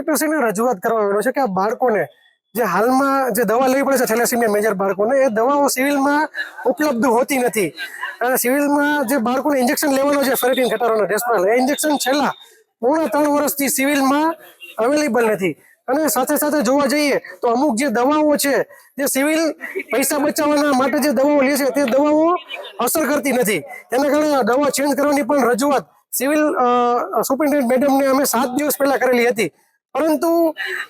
કલેક્ટરશ્રીને રજૂઆત કરવા આવ્યો છે કે આ બાળકોને જે હાલમાં જે દવા લેવી પડે છે થેલેસીમિયા મેજર બાળકોને, એ દવાઓ સિવિલમાં ઉપલબ્ધ હોતી નથી. અને સિવિલમાં જે બાળકોને ઇન્જેક્શન લેવાનો છે ફેરેટીન ઘટાડવાનો ડેસ્પરાલ, એ ઇન્જેક્શન છેલ્લા પૂર્ણ 3 વર્ષથી સિવિલમાં અવેલેબલ નથી. અને સાથે સાથે જોવા જઈએ તો અમુક જે દવાઓ છે જે સિવિલ પૈસા બચાવવાના માટે જે દવાઓ લે છે તે દવાઓ અસર કરતી નથી. તેના કારણે દવા ચેન્જ કરવાની પણ રજૂઆત સિવિલ સુપ્રિન્ટેન્ડન્ટ મેડમને અમે 7 દિવસ પહેલા કરેલી હતી. પરંતુ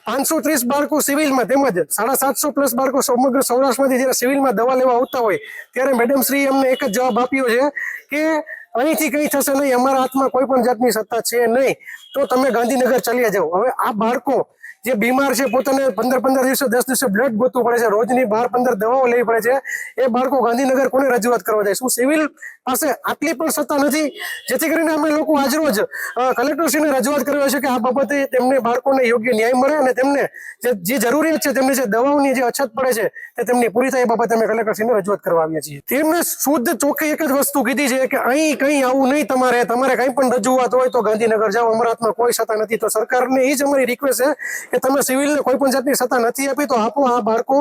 530 બાળકો સિવિલમાં તેમજ 750 પ્લસ બાળકો સમગ્ર સૌરાષ્ટ્રમાંથી જ્યારે સિવિલમાં દવા લેવા આવતા હોય ત્યારે મેડમ શ્રી અમને એક જ જવાબ આપ્યો છે કે અહીંથી કંઈ થશે નહીં, અમારા હાથમાં કોઈ પણ જાતની સત્તા છે નહીં, તો તમે ગાંધીનગર ચાલ્યા જાઓ. હવે આ બાળકો જે બીમાર છે, પોતાને 15 દિવસે 10 દિવસે બ્લડ ગોતવું પડે છે, રોજની 12-15 દવાઓ લેવી પડે છે, એ બાળકો ગાંધીનગર કોને રજૂઆત કરવા જાય? શું સિવિલ પાસે આટલી પણ સત્તા નથી? જેથી કરીને અમે લોકો આજરોજ કલેક્ટરશ્રીને રજૂઆત કરવા છે કે આ બાબતે તેમને બાળકોને યોગ્ય ન્યાય મળે અને તેમને જે જરૂરિયાત છે, તેમની જે દવાઓની જે અછત પડે છે તે તેમની પૂરી થાય એ બાબતે અમે કલેક્ટરશ્રીને રજૂઆત કરવા આવ્યા છીએ. તેમને શુદ્ધ ચોખ્ખી એક જ વસ્તુ કીધી છે કે અહીં કંઈ આવું નહીં, તમારે કંઈ પણ રજૂઆત હોય તો ગાંધીનગર જાઓ, અમારા હાથમાં કોઈ સત્તા નથી. તો સરકારને એ જ અમારી રિક્વેસ્ટ છે કે તમે સિવિલને કોઈ પણ જાતની સત્તા નથી આપી તો આપો. આ બાળકો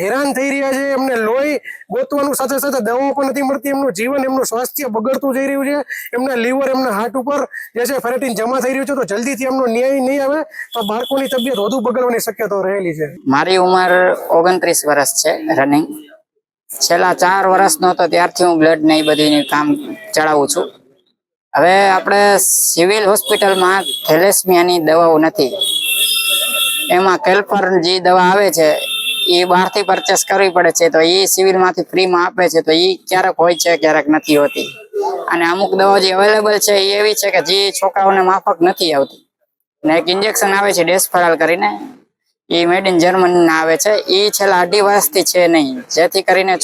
હેરાન થઈ રહ્યા છે, એમને લોહી ગોતવાનું સાથે સાથે દવાઓ પણ નથી મળતી, એમનું જીવન, એમનું સ્વાસ્થ્ય બગડતું જઈ રહ્યું છે, એમના લીવર, એમના હાર્ટ ઉપર જે છે ફેરેટીન જમા થઈ રહ્યું છે. તો જલ્દીથી એમનો ન્યાય નહીં આવે તો બાળકોની તબિયત વધુ બગડવાની શક્યતાઓ રહેલી છે. મારી ઉંમર 29 વર્ષ છે રનિંગ. છેલ્લા 4 વર્ષનો તો ત્યારથી હું બ્લડ ને એ બધી કામ ચલાવું છું. હવે આપણે સિવિલ હોસ્પિટલમાં થેલેસમિયાની દવાઓ નથી, એમાં કેલ્પર જે દવા આવે છે એ બહારથી પરચેસ કરવી પડે છે. તો એ સિવિલમાંથી ફ્રીમાં આપે છે, તો એ ક્યારેક હોય છે, ક્યારેક નથી હોતી. અને અમુક દવાઓ જે અવેલેબલ છે એ એવી છે કે જે છોકરાઓને માફક નથી આવતી. ને એક ઇન્જેક્શન આવે છે ડેસ્પરાલ કરીને, એ મેડ ઇન જર્મની આવે છે, એ છેલ્લા 2.5 વર્ષથી છે નહીં, જેથી કરીને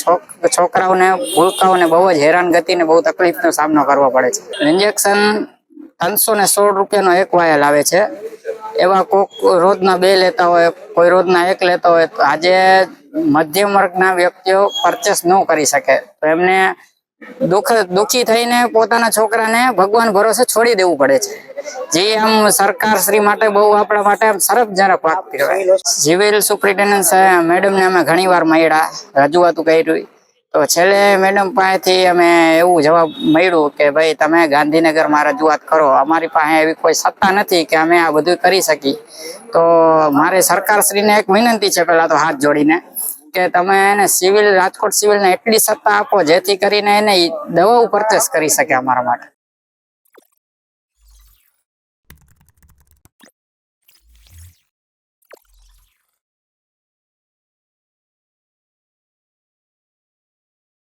છોકરાઓને ભૂલકાઓને બહુ જ હેરાનગતિને બહુ તકલીફનો સામનો કરવો પડે છે. ઇન્જેક્શન 316 રૂપિયાનો એક વાયલ આવે છે. એવા કોક રોજના 2 લેતા હોય, કોઈ રોજના 1 લેતા હોય. તો આજે મધ્યમ વર્ગના વ્યક્તિઓ પરચેસ ન કરી શકે તો એમને દુઃખી થઈને પોતાના છોકરાને ભગવાન ભરોસે છોડી દેવું પડે છે. જે આમ સરકાર શ્રી માટે બહુ આપણા માટે સરસજનક વાત કહેવાય. સિવિલ સુપ્રિન્ટેન્ડન્ટ મેડમને અમે ઘણી વાર મળ્યા, રજૂઆતો કરી. તો છેલ્લે મેડમ પાસેથી અમે એવું જવાબ મળ્યું કે ભાઈ તમે ગાંધીનગરમાં રજૂઆત કરો, અમારી પાસે એવી કોઈ સત્તા નથી કે અમે આ બધું કરી શકીએ. તો મારે સરકારશ્રીને એક વિનંતી છે, પહેલા તો હાથ જોડીને, કે તમે એને સિવિલ રાજકોટ સિવિલને એટલી સત્તા આપો જેથી કરીને એને દવાઓ પરચેસ કરી શકે અમારા માટે.